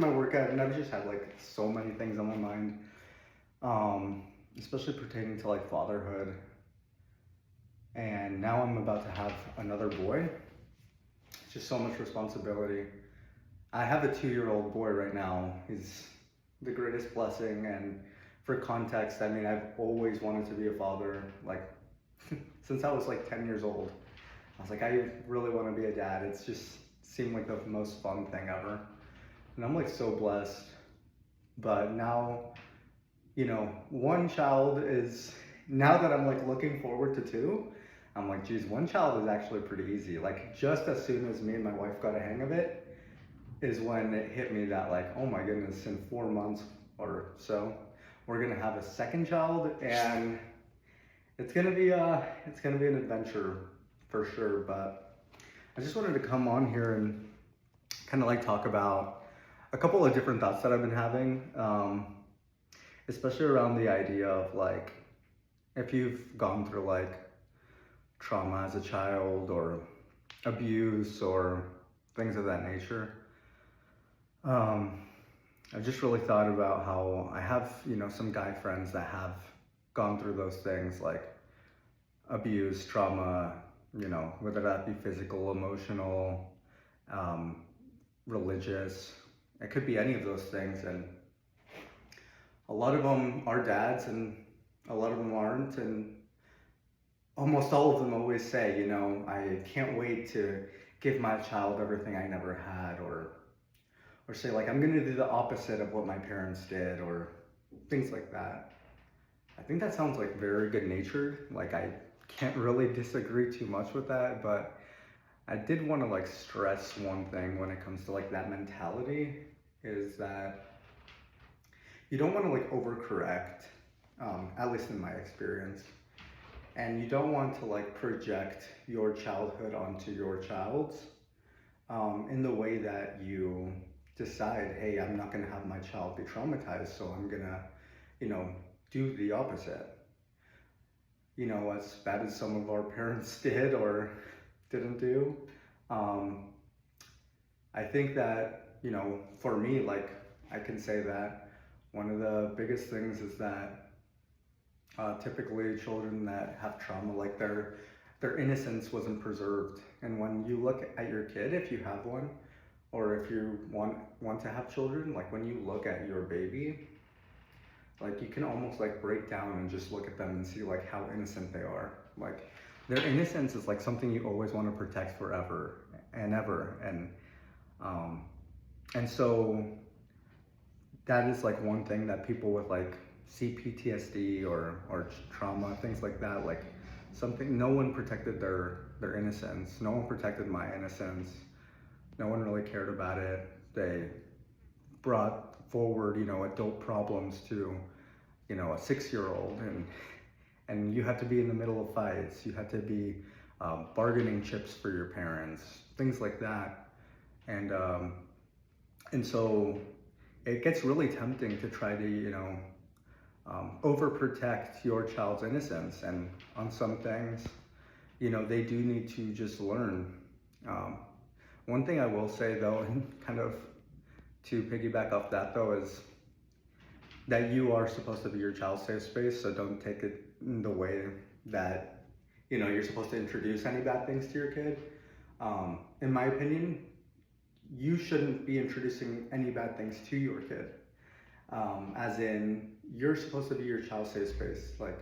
my workout, and I've just had like so many things on my mind, especially pertaining to like fatherhood. And now I'm about to have another boy. It's just so much responsibility. I have a 2-year-old boy right now. He's the greatest blessing. And for context, I mean, I've always wanted to be a father, like since I was like 10 years old. I was like, I really want to be a dad. It's just seemed like the most fun thing ever. And I'm like so blessed. But now, one child is, now that I'm like looking forward to two, I'm like, geez, one child is actually pretty easy. Like just as soon as me and my wife got a hang of it is when it hit me that like, oh my goodness, in 4 months or so, we're gonna have a second child, and it's gonna be an adventure for sure. But I just wanted to come on here and kind of like talk about a couple of different thoughts that I've been having, especially around the idea of like, if you've gone through like trauma as a child or abuse or things of that nature. I've just really thought about how I have, some guy friends that have gone through those things like abuse, trauma, whether that be physical, emotional, religious. It could be any of those things. And a lot of them are dads and a lot of them aren't. And almost all of them always say, I can't wait to give my child everything I never had, or say like, I'm gonna do the opposite of what my parents did, or things like that. I think that sounds like very good natured. Like I can't really disagree too much with that, but I did want to like stress one thing when it comes to like that mentality, is that you don't want to like overcorrect, at least in my experience. And you don't want to like project your childhood onto your child's, in the way that you decide, hey, I'm not gonna have my child be traumatized, so I'm gonna, do the opposite. As bad as some of our parents did or didn't do, I think that, for me, like I can say that one of the biggest things is that typically children that have trauma, like their innocence wasn't preserved. And when you look at your kid, if you have one, or if you want to have children, like when you look at your baby, like you can almost like break down and just look at them and see like how innocent they are. Like their innocence is like something you always want to protect forever and ever. And so that is like one thing that people with like CPTSD or trauma, things like that, like something, no one protected their innocence. No one protected my innocence. No one really cared about it. They brought forward, adult problems to, a 6-year-old, and you had to be in the middle of fights. You had to be bargaining chips for your parents, things like that. And so it gets really tempting to try to, overprotect your child's innocence. And on some things, they do need to just learn. One thing I will say though, and kind of to piggyback off that though, is that you are supposed to be your child's safe space. So don't take it in the way that, you're supposed to introduce any bad things to your kid. In my opinion, you shouldn't be introducing any bad things to your kid. As in, you're supposed to be your child's safe space. Like,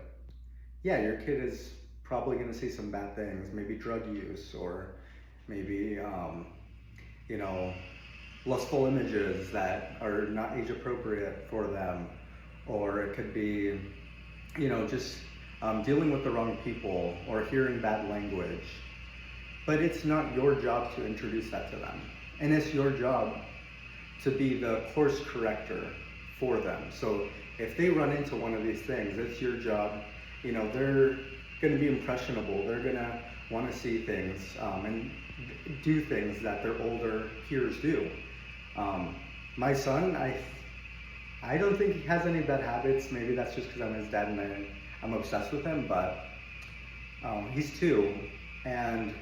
yeah, your kid is probably gonna see some bad things, maybe drug use, or maybe, lustful images that are not age appropriate for them. Or it could be, just dealing with the wrong people or hearing bad language. But it's not your job to introduce that to them. And it's your job to be the course corrector for them. So if they run into one of these things, it's your job. They're going to be impressionable. They're going to want to see things and do things that their older peers do. My son, I don't think he has any bad habits. Maybe that's just because I'm his dad and I'm obsessed with him, but he's 2. And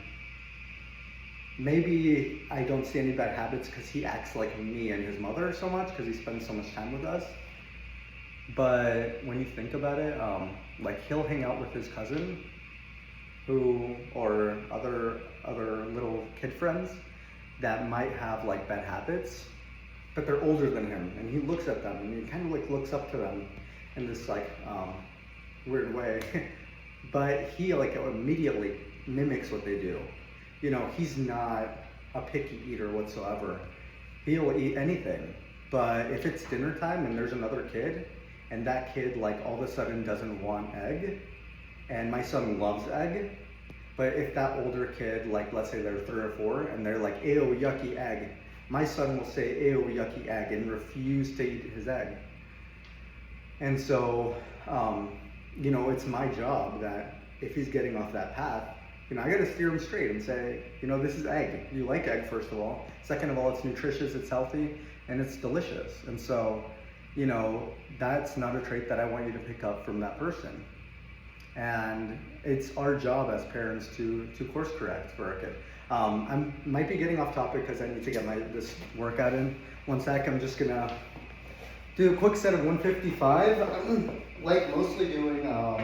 maybe I don't see any bad habits because he acts like me and his mother so much because he spends so much time with us. But when you think about it, like he'll hang out with his cousin, or other little kid friends that might have like bad habits, but they're older than him, and he looks at them and he kind of like looks up to them in this like weird way. But he like immediately mimics what they do. You know, he's not a picky eater whatsoever. He'll eat anything. But if it's dinner time and there's another kid, and that kid like all of a sudden doesn't want egg, and my son loves egg, but if that older kid, like let's say they're 3 or 4, and they're like, ew, yucky egg, my son will say, ew, yucky egg, and refuse to eat his egg. And so, you know, it's my job that if he's getting off that path, you know, I gotta steer him straight and say, you know, this is egg. You like egg, first of all. Second of all, it's nutritious, it's healthy, and it's delicious. And so, you know, that's not a trait that I want you to pick up from that person. And it's our job as parents to course correct for our kid. I might be getting off topic because I need to get this workout in. One sec, I'm just gonna do a quick set of 155. I'm like mostly doing a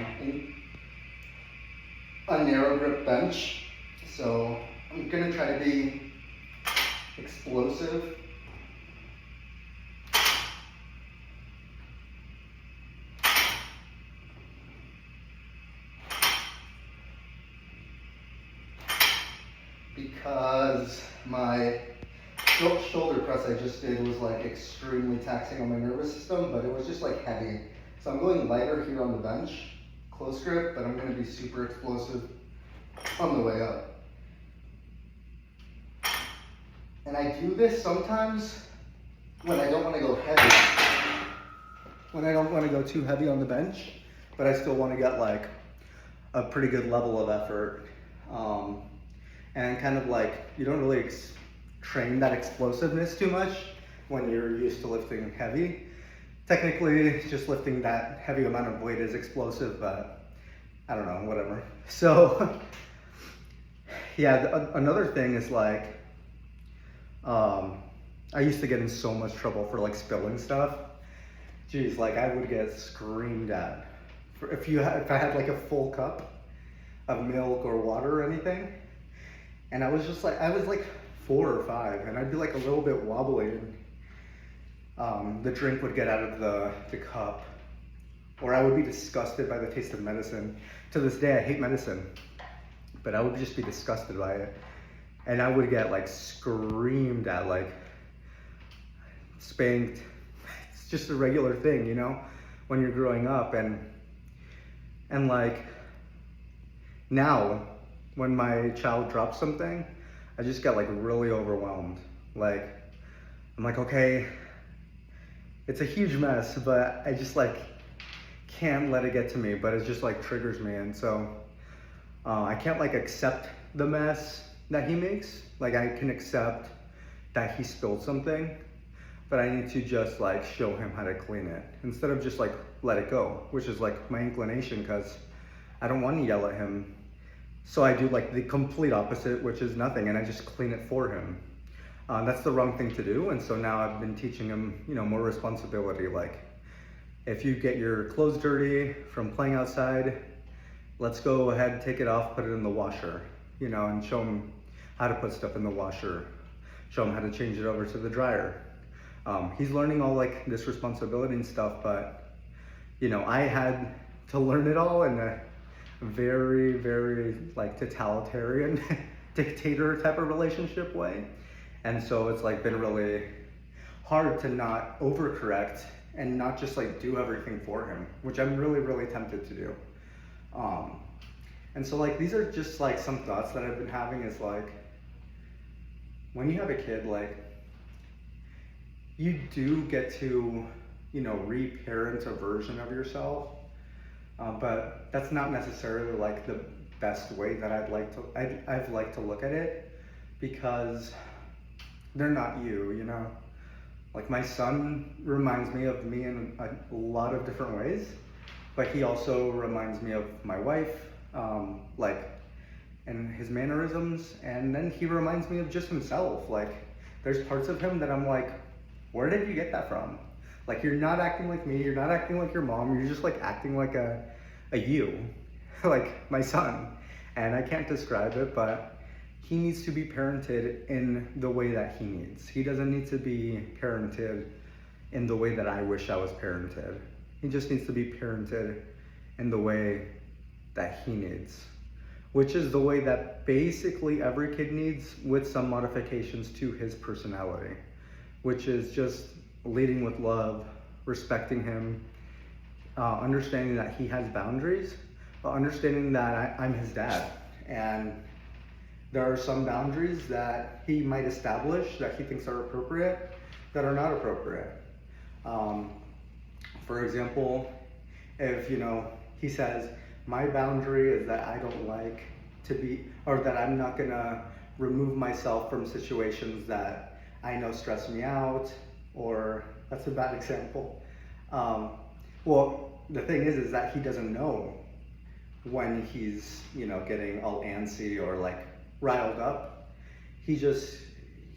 narrow grip bench. So I'm gonna try to be explosive. Because my shoulder press I just did was like extremely taxing on my nervous system, but it was just like heavy. So I'm going lighter here on the bench, close grip, but I'm gonna be super explosive on the way up. And I do this sometimes when I don't wanna go heavy. When I don't wanna go too heavy on the bench, but I still wanna get like a pretty good level of effort. And kind of like, you don't really train that explosiveness too much when you're used to lifting heavy. Technically, just lifting that heavy amount of weight is explosive, but I don't know, whatever. So, yeah, another thing is like, I used to get in so much trouble for like spilling stuff. Geez, like I would get screamed at. If I had like a full cup of milk or water or anything, and I was like 4 or 5, and I'd be like a little bit wobbly, and the drink would get out of the cup, or I would be disgusted by the taste of medicine. To this day, I hate medicine, but I would just be disgusted by it, and I would get like screamed at, like spanked. It's just a regular thing, you know, when you're growing up, and like now, when my child drops something, I just get like really overwhelmed. Like, I'm like, okay, it's a huge mess, but I just like can't let it get to me, but it just like triggers me. And so I can't like accept the mess that he makes. Like I can accept that he spilled something, but I need to just like show him how to clean it instead of just like let it go, which is like my inclination because I don't want to yell at him. So I do like the complete opposite, which is nothing, and I just clean it for him. That's the wrong thing to do, and so now I've been teaching him, you know, more responsibility. Like, if you get your clothes dirty from playing outside, let's go ahead, take it off, put it in the washer, you know, and show him how to put stuff in the washer, show him how to change it over to the dryer. He's learning all like this responsibility and stuff, but, you know, I had to learn it all in a very, very like totalitarian dictator type of relationship way. And so it's like been really hard to not overcorrect and not just like do everything for him, which I'm really, really tempted to do. And so like, these are just like some thoughts that I've been having is like, when you have a kid, like you do get to, you know, re-parent a version of yourself. But that's not necessarily like the best way that I've liked to look at it, because they're not you know? Like my son reminds me of me in a lot of different ways, but he also reminds me of my wife. Like and his mannerisms, and then he reminds me of just himself. Like, there's parts of him that I'm like, where did you get that from? Like, you're not acting like me, you're not acting like your mom, you're just like acting like a you, like my son. And I can't describe it, but he needs to be parented in the way that he needs. He doesn't need to be parented in the way that I wish I was parented. He just needs to be parented in the way that he needs, which is the way that basically every kid needs, with some modifications to his personality, which is just leading with love, respecting him, understanding that he has boundaries, but understanding that I'm his dad. And there are some boundaries that he might establish that he thinks are appropriate that are not appropriate. For example, if he says, my boundary is that I don't like to be, or that I'm not gonna remove myself from situations that I know stress me out, or that's a bad example. Well, the thing is that he doesn't know when he's, getting all antsy or like riled up. He just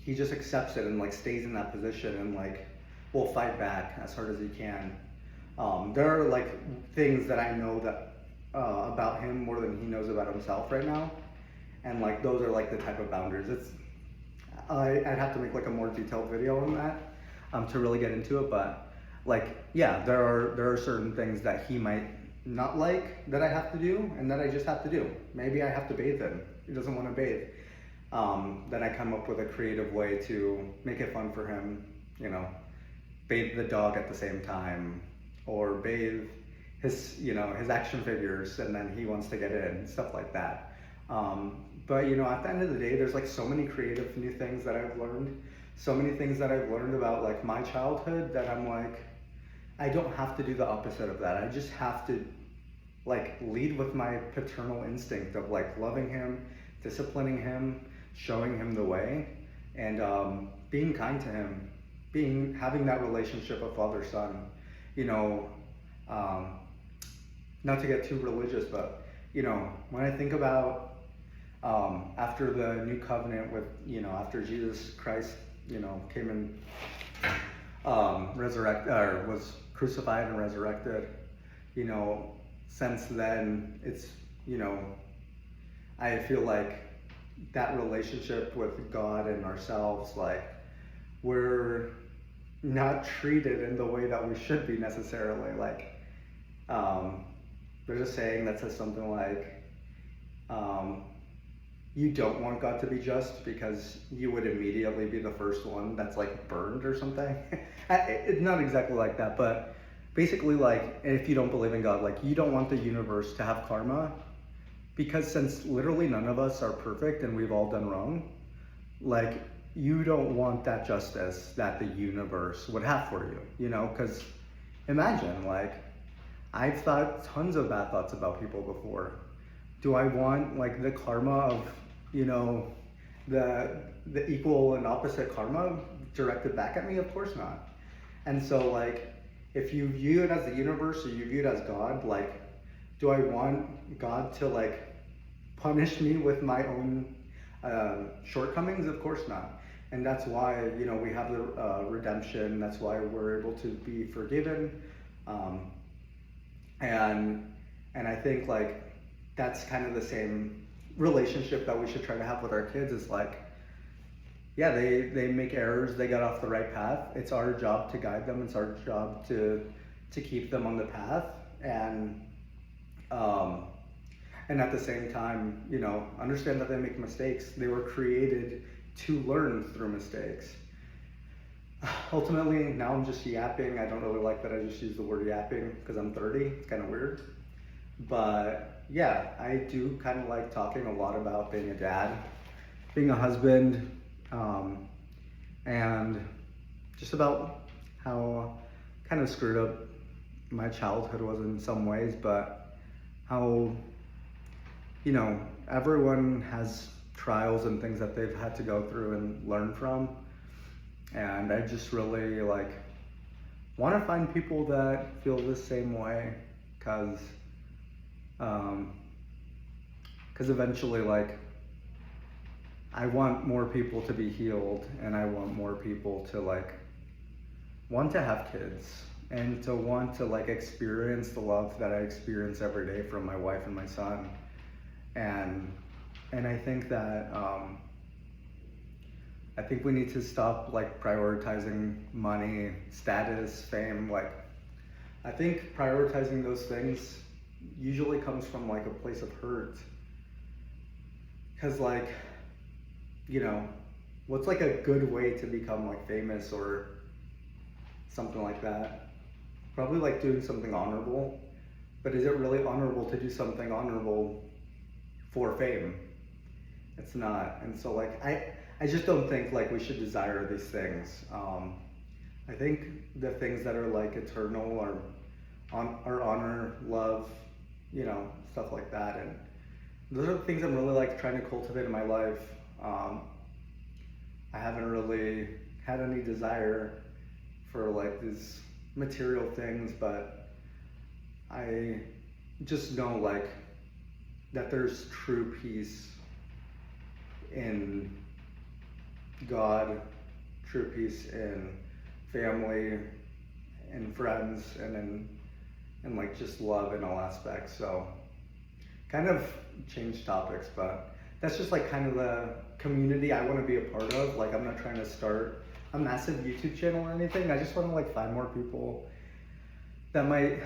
accepts it and like stays in that position and like will fight back as hard as he can. There are like things that I know that about him more than he knows about himself right now, and like those are like the type of boundaries. I'd have to make like a more detailed video on that to really get into it, but like, yeah, there are certain things that he might not like that I have to do and that I just have to do. Maybe I have to bathe him. He doesn't want to bathe. Then I come up with a creative way to make it fun for him, bathe the dog at the same time, or bathe his action figures, and then he wants to get in, stuff like that. But at the end of the day, there's like so many creative new things that I've learned, so many things that I've learned about like my childhood that I'm like, I don't have to do the opposite of that. I just have to like lead with my paternal instinct of like loving him, disciplining him, showing him the way, and being kind to him, having that relationship of father-son. Not to get too religious, but when I think about after the new covenant with after Jesus Christ came and was crucified and resurrected, since then it's I feel like that relationship with God and ourselves, like, we're not treated in the way that we should be necessarily. Like, there's a saying that says something like, you don't want God to be just because you would immediately be the first one that's like burned or something. It's not exactly like that, but basically, like, if you don't believe in God, like, you don't want the universe to have karma, because since literally none of us are perfect and we've all done wrong, like, you don't want that justice that the universe would have for you, because imagine, like, I've thought tons of bad thoughts about people before. Do I want like the karma of, the equal and opposite karma directed back at me? Of course not. And so, like, if you view it as the universe or you view it as God, like, do I want God to like punish me with my own shortcomings? Of course not. And that's why, we have the redemption. That's why we're able to be forgiven. And I think, like, that's kind of the same relationship that we should try to have with our kids. Is like, yeah, they make errors, they got off the right path. It's our job to guide them. It's our job to keep them on the path. And at the same time, understand that they make mistakes. They were created to learn through mistakes. Ultimately, now I'm just yapping. I don't really like that I just use the word yapping because I'm 30. It's kind of weird. But yeah, I do kind of like talking a lot about being a dad, being a husband, and just about how kind of screwed up my childhood was in some ways, but how, everyone has trials and things that they've had to go through and learn from. And I just really like want to find people that feel the same way, because because eventually, like, I want more people to be healed, and I want more people to like want to have kids and to want to like experience the love that I experience every day from my wife and my son. And I think that I think we need to stop like prioritizing money, status, fame. Like, I think prioritizing those things usually comes from like a place of hurt. Cause like, you know, what's like a good way to become like famous or something like that? Probably like doing something honorable. But is it really honorable to do something honorable for fame? It's not. And so like I just don't think like we should desire these things. I think the things that are like eternal are honor, love, you know, stuff like that. And those are the things I'm really like trying to cultivate in my life. I haven't really had any desire for like these material things, but I just know like that there's true peace in God, true peace in family and friends, and like just love in all aspects. So kind of change topics, but that's just like kind of the community I want to be a part of. Like, I'm not trying to start a massive YouTube channel or anything. I just want to like find more people that might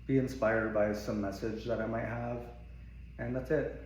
be inspired by some message that I might have, and that's it.